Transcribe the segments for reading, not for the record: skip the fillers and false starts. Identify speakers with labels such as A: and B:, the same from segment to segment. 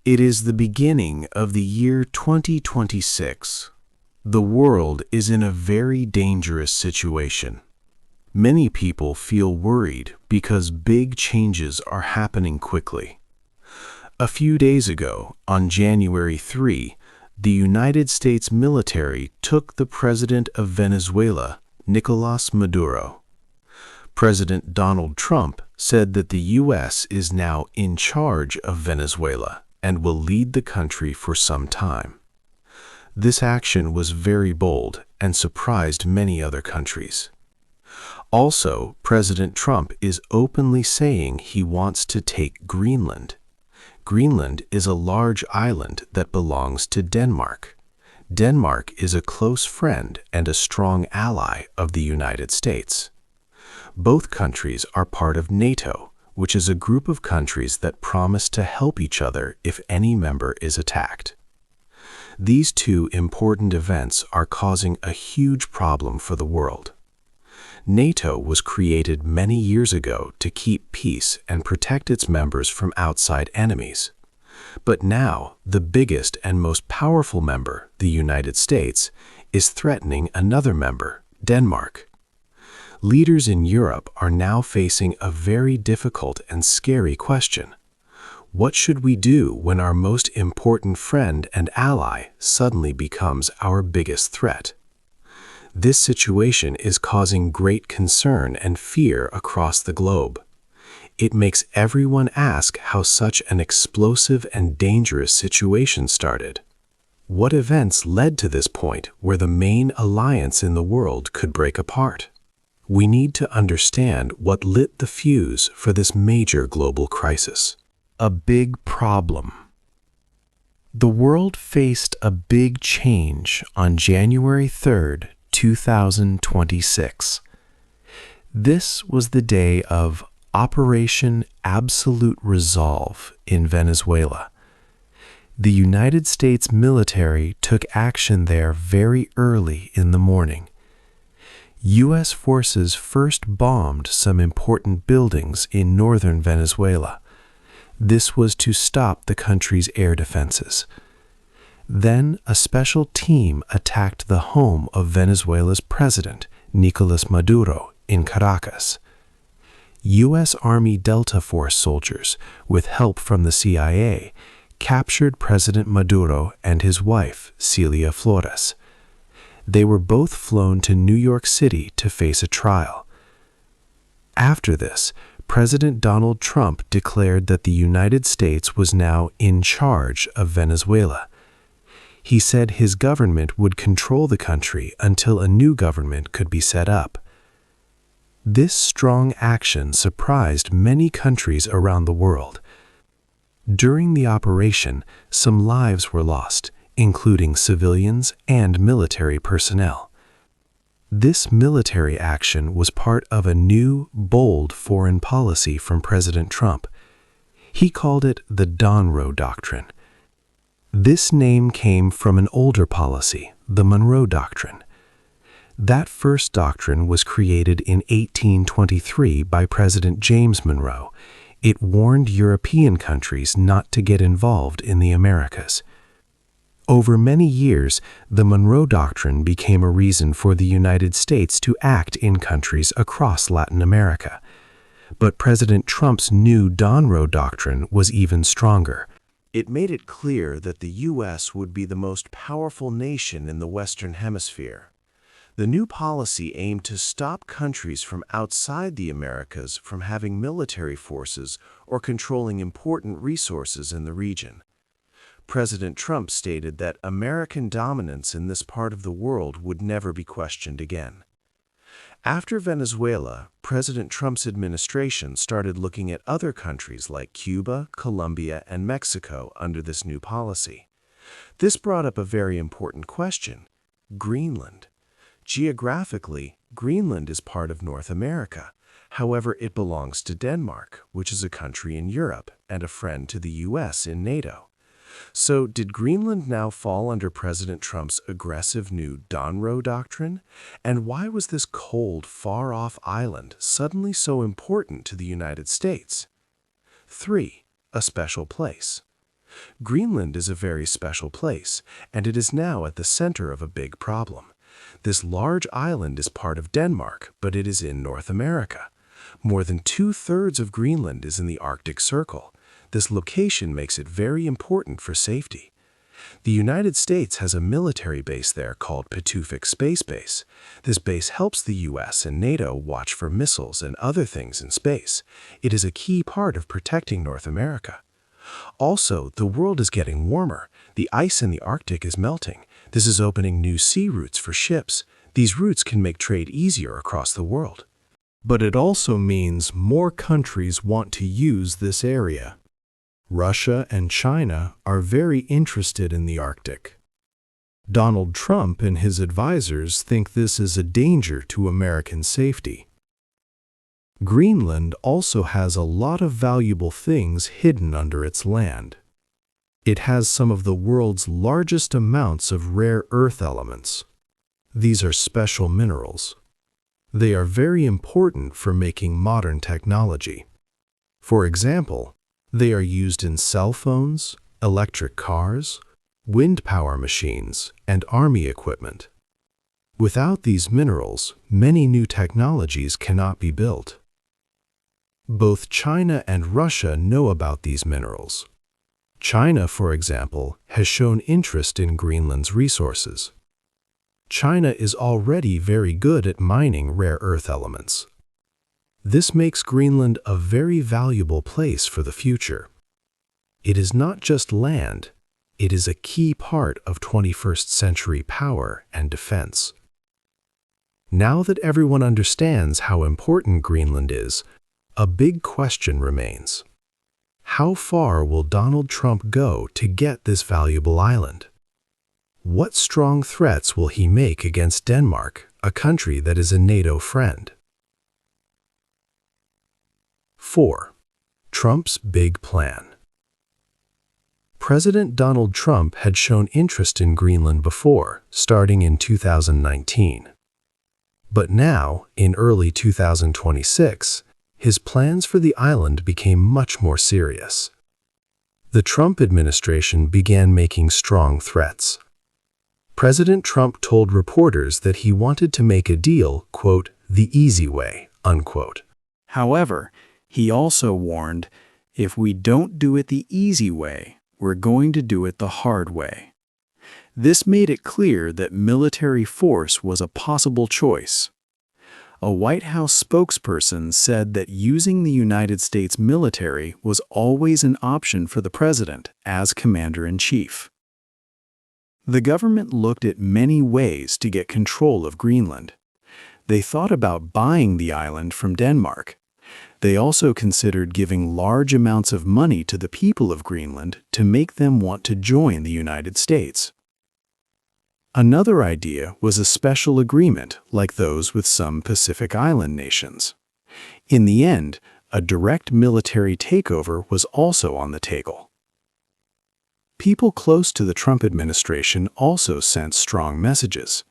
A: It is the beginning of the year 2026. The world is in a very dangerous situation. Many people feel worried because big changes are happening quickly. A few days ago, on January 3, the United States military took the president of Venezuela, Nicolás Maduro. President Donald Trump said that the U.S. is now in charge of Venezuela and will lead the country for some time. This action was very bold and surprised many other countries. Also, President Trump is openly saying he wants to take Greenland. Greenland is a large island that belongs to Denmark. Denmark is a close friend and a strong ally of the United States. Both countries are part of NATO, which is a group of countries that promise to help each other if any member is attacked. These two important events are causing a huge problem for the world. NATO was created many years ago to keep peace and protect its members from outside enemies. But now, the biggest and most powerful member, the United States, is threatening another member, Denmark. Leaders in Europe are now facing a very difficult and scary question. What should we do when our most important friend and ally suddenly becomes our biggest threat? This situation is causing great concern and fear across the globe. It makes everyone ask how such an explosive and dangerous situation started. What events led to this point where the main alliance in the world could break apart? We need to understand what lit the fuse for this major global crisis. A big problem. The world faced a big change on January 3rd, 2026. This was the day of Operation Absolute Resolve in Venezuela. The United States military took action there very early in the morning. U.S. forces first bombed some important buildings in northern Venezuela. This was to stop the country's air defenses. Then a special team attacked the home of Venezuela's president, Nicolás Maduro, in Caracas. U.S. Army Delta Force soldiers, with help from the CIA, captured President Maduro and his wife, Celia Flores. They were both flown to New York City to face a trial. After this, President Donald Trump declared that the United States was now in charge of Venezuela. He said his government would control the country until a new government could be set up. This strong action surprised many countries around the world. During the operation, some lives were lost, including civilians and military personnel. This military action was part of a new, bold foreign policy from President Trump. He called it the Monroe Doctrine. This name came from an older policy, the Monroe Doctrine. That first doctrine was created in 1823 by President James Monroe. It warned European countries not to get involved in the Americas. Over many years, the Monroe Doctrine became a reason for the United States to act in countries across Latin America. But President Trump's new Monroe Doctrine was even stronger. It made it clear that the U.S. would be the most powerful nation in the Western Hemisphere. The new policy aimed to stop countries from outside the Americas from having military forces or controlling important resources in the region. President Trump stated that American dominance in this part of the world would never be questioned again. After Venezuela, President Trump's administration started looking at other countries like Cuba, Colombia, and Mexico under this new policy. This brought up a very important question: Greenland. Geographically, Greenland is part of North America. However, it belongs to Denmark, which is a country in Europe and a friend to the U.S. in NATO. So, did Greenland now fall under President Trump's aggressive new Monroe Doctrine? And why was this cold, far-off island suddenly so important to the United States? 3. A special place. Greenland is a very special place, and it is now at the center of a big problem. This large island is part of Denmark, but it is in North America. More than 2/3 of Greenland is in the Arctic Circle. This location makes it very important for safety. The United States has a military base there called Pituffik Space Base. This base helps the US and NATO watch for missiles and other things in space. It is a key part of protecting North America. Also, the world is getting warmer. The ice in the Arctic is melting. This is opening new sea routes for ships. These routes can make trade easier across the world.
B: But it also means more countries want to use this area. Russia and China are very interested in the Arctic. Donald Trump and his advisors think this is a danger to American safety. Greenland also has a lot of valuable things hidden under its land. It has some of the world's largest amounts of rare earth elements. These are special minerals. They are very important for making modern technology. For example, they are used in cell phones, electric cars, wind power machines, and army equipment. Without these minerals, many new technologies cannot be built. Both China and Russia know about these minerals. China, for example, has shown interest in Greenland's resources. China is already very good at mining rare earth elements. This makes Greenland a very valuable place for the future. It is not just land, it is a key part of 21st century power and defense. Now that everyone understands how important Greenland is, a big question remains. How far will Donald Trump go to get this valuable island? What strong threats will he make against Denmark, a country that is a NATO friend? 4. Trump's big plan. President Donald Trump had shown interest in Greenland before, starting in 2019. But now, in early 2026, his plans for the island became much more serious. The Trump administration began making strong threats. President Trump told reporters that he wanted to make a deal, quote, "the easy way," unquote.
C: However, he also warned, if we don't do it the easy way, we're going to do it the hard way. This made it clear that military force was a possible choice. A White House spokesperson said that using the United States military was always an option for the president as commander-in-chief. The government looked at many ways to get control of Greenland. They thought about buying the island from Denmark. They also considered giving large amounts of money to the people of Greenland to make them want to join the United States. Another idea was a special agreement like those with some Pacific Island nations. In the end, a direct military takeover was also on the table. People close to the Trump administration also sent strong messages.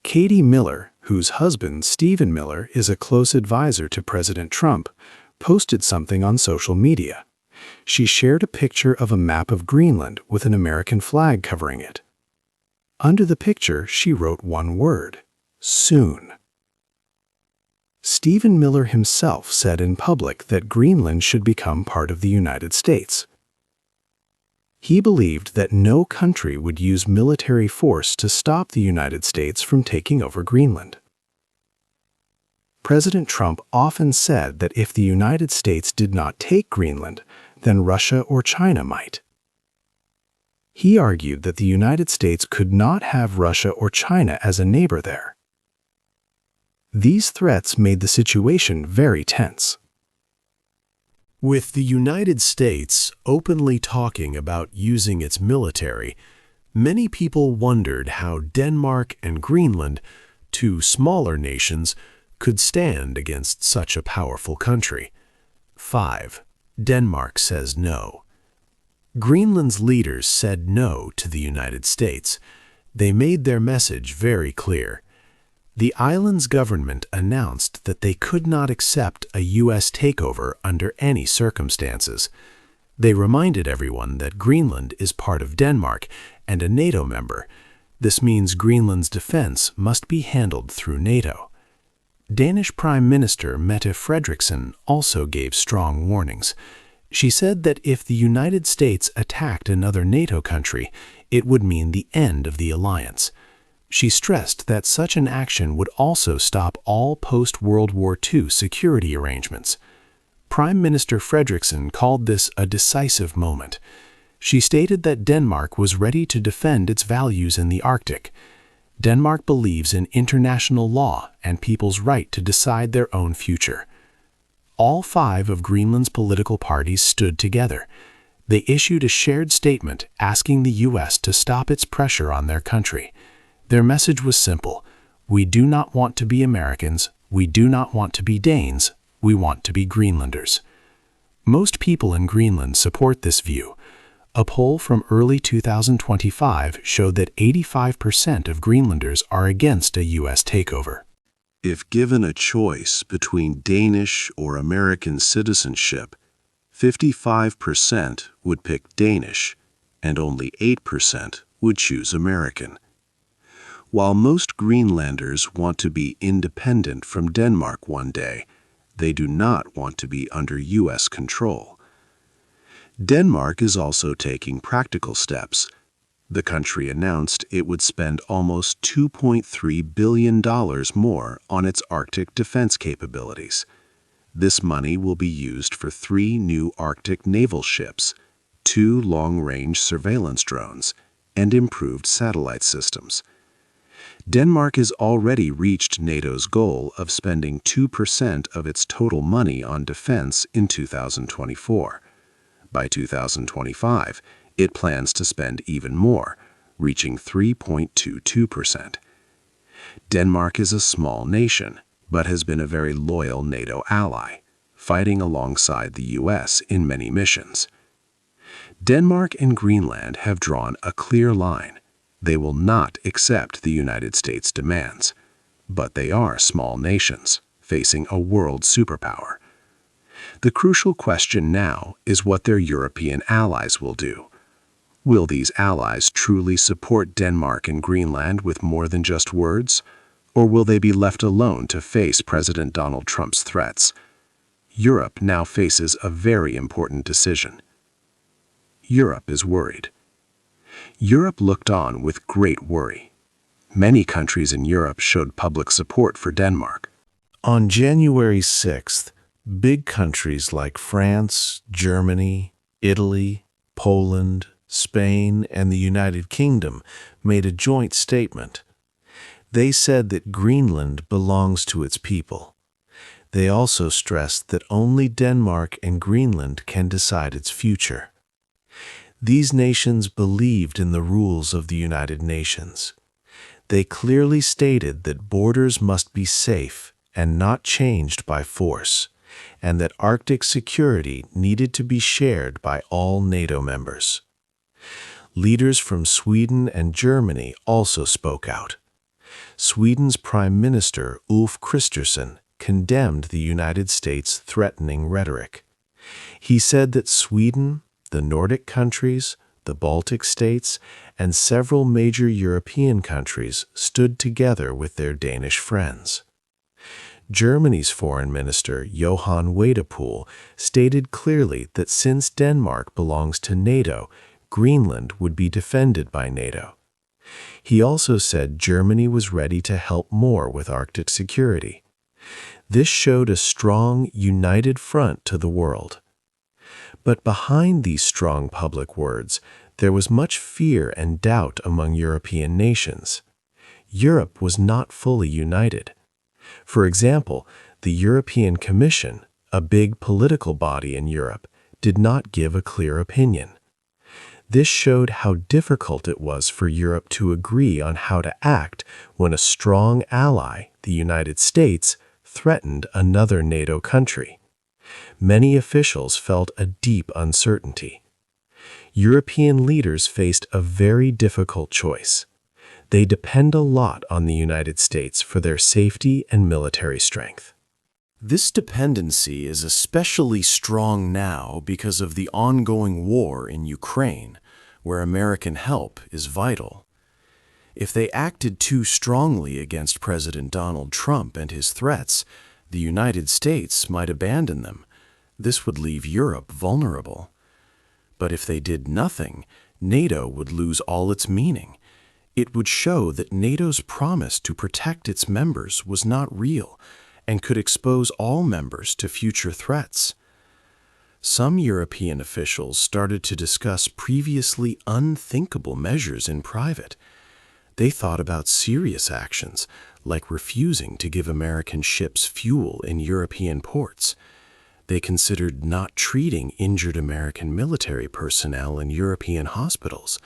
C: Katie Miller, whose husband, Stephen Miller, is a close advisor to President Trump, posted something on social media. She shared a picture of a map of Greenland with an American flag covering it. Under the picture, she wrote one word: soon. Stephen Miller himself said in public that Greenland should become part of the United States. He believed that no country would use military force to stop the United States from taking over Greenland. President Trump often said that if the United States did not take Greenland, then Russia or China might. He argued that the United States could not have Russia or China as a neighbor there. These threats made the situation very tense.
B: With the United States openly talking about using its military, many people wondered how Denmark and Greenland, two smaller nations, could stand against such a powerful country. 5. Denmark says no. Greenland's leaders said no to the United States. They made their message very clear. The island's government announced that they could not accept a U.S. takeover under any circumstances.
A: They reminded everyone that Greenland is part of Denmark and a NATO member. This means Greenland's defense must be handled through NATO. Danish Prime Minister Mette Frederiksen also gave strong warnings. She said that if the United States attacked another NATO country, it would mean the end of the alliance. She stressed that such an action would also stop all post-World War II security arrangements. Prime Minister Frederiksen called this a decisive moment. She stated that Denmark was ready to defend its values in the Arctic. Denmark believes in international law and people's right to decide their own future. All 5 of Greenland's political parties stood together. They issued a shared statement asking the U.S. to stop its pressure on their country. Their message was simple: we do not want to be Americans, we do not want to be Danes, we want to be Greenlanders. Most people in Greenland support this view. A poll from early 2025 showed that 85% of Greenlanders are against a U.S. takeover.
D: If given a choice between Danish or American citizenship, 55% would pick Danish, and only 8% would choose American. While most Greenlanders want to be independent from Denmark one day, they do not want to be under U.S. control. Denmark is also taking practical steps. The country announced it would spend almost $2.3 billion more on its Arctic defense capabilities. This money will be used for 3 new Arctic naval ships, 2 long-range surveillance drones, and improved satellite systems. Denmark has already reached NATO's goal of spending 2% of its total money on defense in 2024. By 2025, it plans to spend even more, reaching 3.22%. Denmark is a small nation, but has been a very loyal NATO ally, fighting alongside the U.S. in many missions. Denmark and Greenland have drawn a clear line. They will not accept the United States' demands, but they are small nations, facing a world superpower. The crucial question now is what their European allies will do. Will these allies truly support Denmark and Greenland with more than just words? Or will they be left alone to face President Donald Trump's threats? Europe now faces a very important decision. Europe is worried. Europe looked on with great worry. Many countries in Europe showed public support for Denmark.
B: On January 6th, big countries like France, Germany, Italy, Poland, Spain, and the United Kingdom made a joint statement. They said that Greenland belongs to its people. They also stressed that only Denmark and Greenland can decide its future. These nations believed in the rules of the United Nations. They clearly stated that borders must be safe and not changed by force, and that Arctic security needed to be shared by all NATO members. Leaders from Sweden and Germany also spoke out. Sweden's Prime Minister Ulf Kristersson condemned the United States' threatening rhetoric. He said that Sweden, the Nordic countries, the Baltic states, and several major European countries stood together with their Danish friends. Germany's Foreign Minister Johan Wadepool stated clearly that since Denmark belongs to NATO, Greenland would be defended by NATO. He also said Germany was ready to help more with Arctic security. This showed a strong, united front to the world. But behind these strong public words, there was much fear and doubt among European nations. Europe was not fully united. For example, the European Commission, a big political body in Europe, did not give a clear opinion. This showed how difficult it was for Europe to agree on how to act when a strong ally, the United States, threatened another NATO country. Many officials felt a deep uncertainty. European leaders faced a very difficult choice. They depend a lot on the United States for their safety and military strength.
C: This dependency is especially strong now because of the ongoing war in Ukraine, where American help is vital. If they acted too strongly against President Donald Trump and his threats, the United States might abandon them. This would leave Europe vulnerable. But if they did nothing, NATO would lose all its meaning. It would show that NATO's promise to protect its members was not real and could expose all members to future threats. Some European officials started to discuss previously unthinkable measures in private. They thought about serious actions, like refusing to give American ships fuel in European ports. They considered not treating injured American military personnel in European hospitals.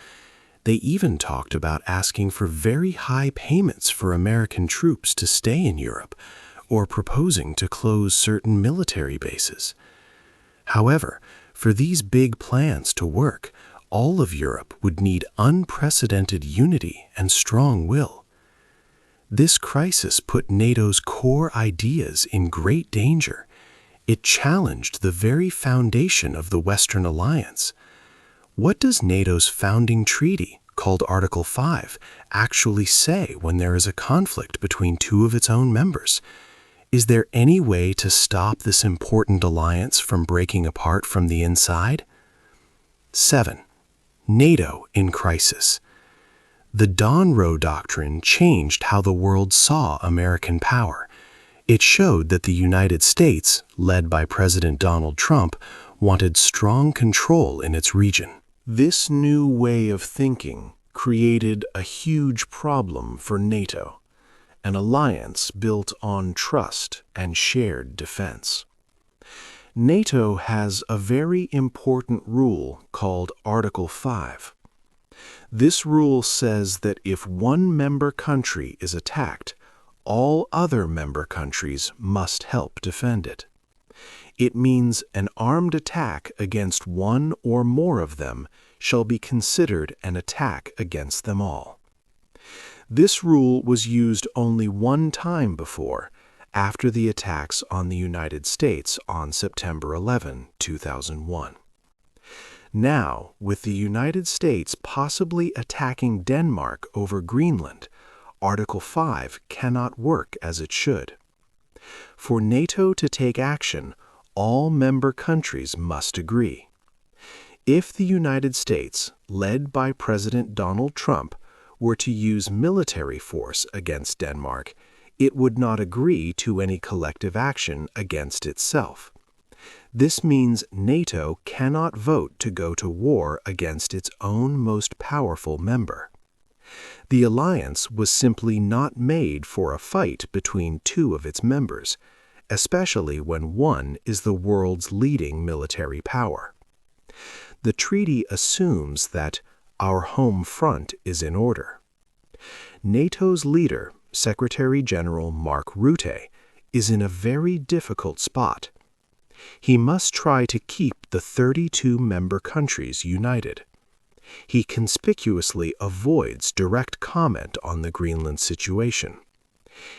C: They even talked about asking for very high payments for American troops to stay in Europe, or proposing to close certain military bases. However, for these big plans to work, all of Europe would need unprecedented unity and strong will. This crisis put NATO's core ideas in great danger. It challenged the very foundation of the Western Alliance. What does NATO's founding treaty, called Article 5, actually say when there is a conflict between two of its own members? Is there any way to stop this important alliance from breaking apart from the inside? 7. NATO in crisis. The Donroe Doctrine changed how the world saw American power. It showed that the United States, led by President Donald Trump, wanted strong control in its region. This new way of thinking created a huge problem for NATO, an alliance built on trust and shared defense. NATO has a very important rule called Article 5. This rule says that if one member country is attacked, all other member countries must help defend it. It means an armed attack against one or more of them shall be considered an attack against them all. This rule was used only one time before, after the attacks on the United States on September 11, 2001. Now, with the United States possibly attacking Denmark over Greenland, Article 5 cannot work as it should. For NATO to take action, all member countries must agree. If the United States, led by President Donald Trump, were to use military force against Denmark, it would not agree to any collective action against itself. This means NATO cannot vote to go to war against its own most powerful member. The alliance was simply not made for a fight between two of its members, especially when one is the world's leading military power. The treaty assumes that our home front is in order. NATO's leader, Secretary General Mark Rutte, is in a very difficult spot. He must try to keep the 32 member countries united. He conspicuously avoids direct comment on the Greenland situation.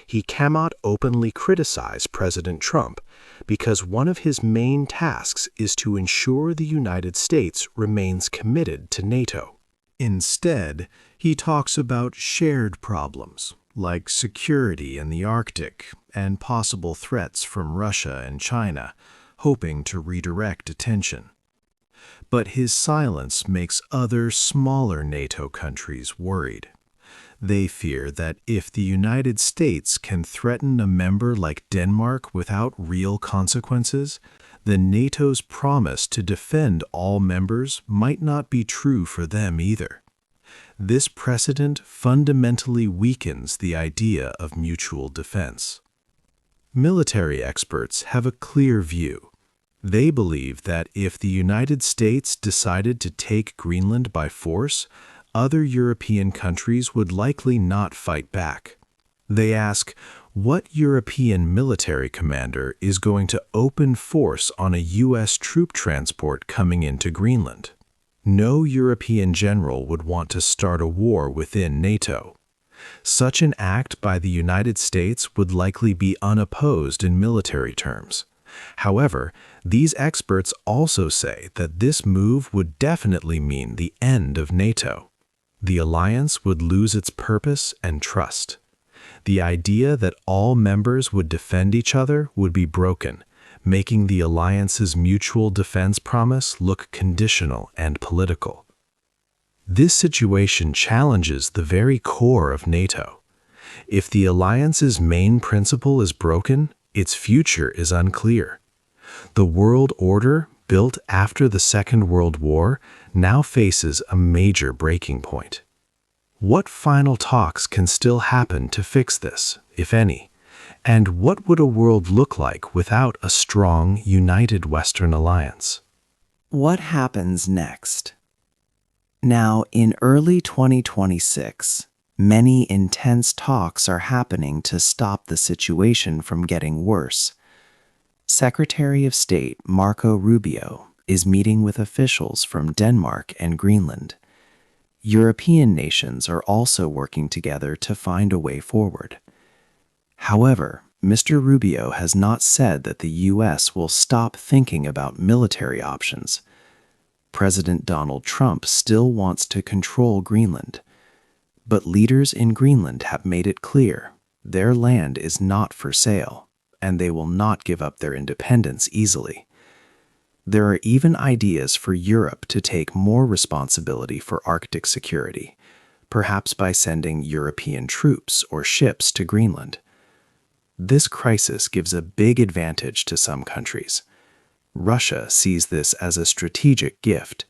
C: He cannot openly criticize President Trump because one of his main tasks is to ensure the United States remains committed to NATO.
B: Instead, he talks about shared problems, like security in the Arctic and possible threats from Russia and China, hoping to redirect attention. But his silence makes other smaller NATO countries worried. They fear that if the United States can threaten a member like Denmark without real consequences, then NATO's promise to defend all members might not be true for them either. This precedent fundamentally weakens the idea of mutual defense. Military experts have a clear view. They believe that if the United States decided to take Greenland by force, other European countries would likely not fight back. They ask, what European military commander is going to open force on a U.S. troop transport coming into Greenland? No European general would want to start a war within NATO.
A: Such an act by the United States would likely be unopposed in military terms. However, these experts also say that this move would definitely mean the end of NATO. The alliance would lose its purpose and trust. The idea that all members would defend each other would be broken, making the alliance's mutual defense promise look conditional and political. This situation challenges the very core of NATO. If the alliance's main principle is broken, its future is unclear. The world order, built after the Second World War, now faces a major breaking point. What final talks can still happen to fix this, if any? And what would a world look like without a strong, united Western alliance?
E: What happens next? Now, in early 2026, many intense talks are happening to stop the situation from getting worse. Secretary of State Marco Rubio is meeting with officials from Denmark and Greenland. European nations are also working together to find a way forward. However, Mr. Rubio has not said that the U.S. will stop thinking about military options. President Donald Trump still wants to control Greenland. But leaders in Greenland have made it clear their land is not for sale, and they will not give up their independence easily. There are even ideas for Europe to take more responsibility for Arctic security, perhaps by sending European troops or ships to Greenland. This crisis gives a big advantage to some countries. Russia sees this as a strategic gift.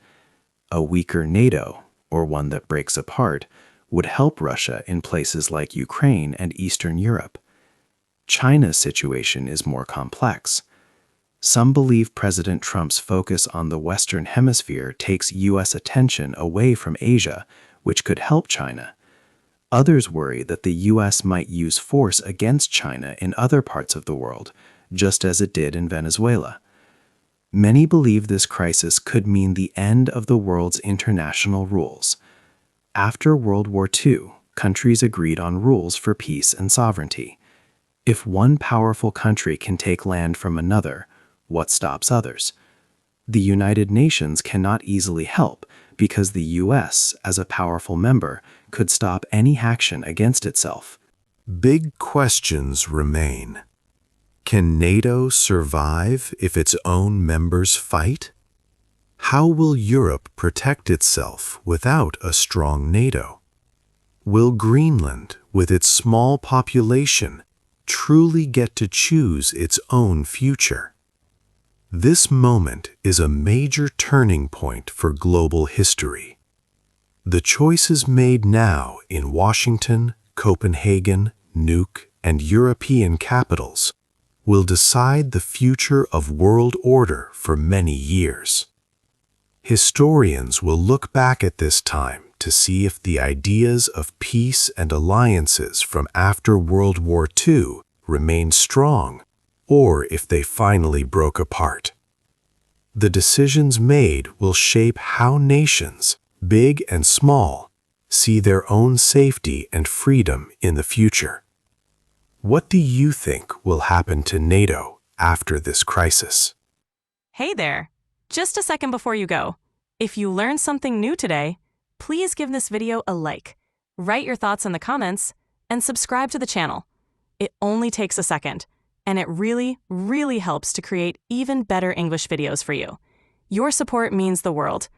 E: A weaker NATO, or one that breaks apart, would help Russia in places like Ukraine and Eastern Europe. China's situation is more complex. Some believe President Trump's focus on the Western Hemisphere takes U.S. attention away from Asia, which could help China. Others worry that the U.S. might use force against China in other parts of the world, just as it did in Venezuela. Many believe this crisis could mean the end of the world's international rules. After World War II, countries agreed on rules for peace and sovereignty. If one powerful country can take land from another, what stops others? The United Nations cannot easily help because the U.S., as a powerful member, could stop any action against itself.
D: Big questions remain. Can NATO survive if its own members fight? How will Europe protect itself without a strong NATO? Will Greenland, with its small population, truly get to choose its own future? This moment is a major turning point for global history. The choices made now in Washington, Copenhagen, Nuuk, and European capitals will decide the future of world order for many years. Historians will look back at this time to see if the ideas of peace and alliances from after World War II remained strong, or if they finally broke apart. The decisions made will shape how nations, big and small, see their own safety and freedom in the future. What do you think will happen to NATO after this crisis?
F: Hey there! Just a second before you go. If you learned something new today, please give this video a like, write your thoughts in the comments, and subscribe to the channel. It only takes a second, and it really, really helps to create even better English videos for you. Your support means the world.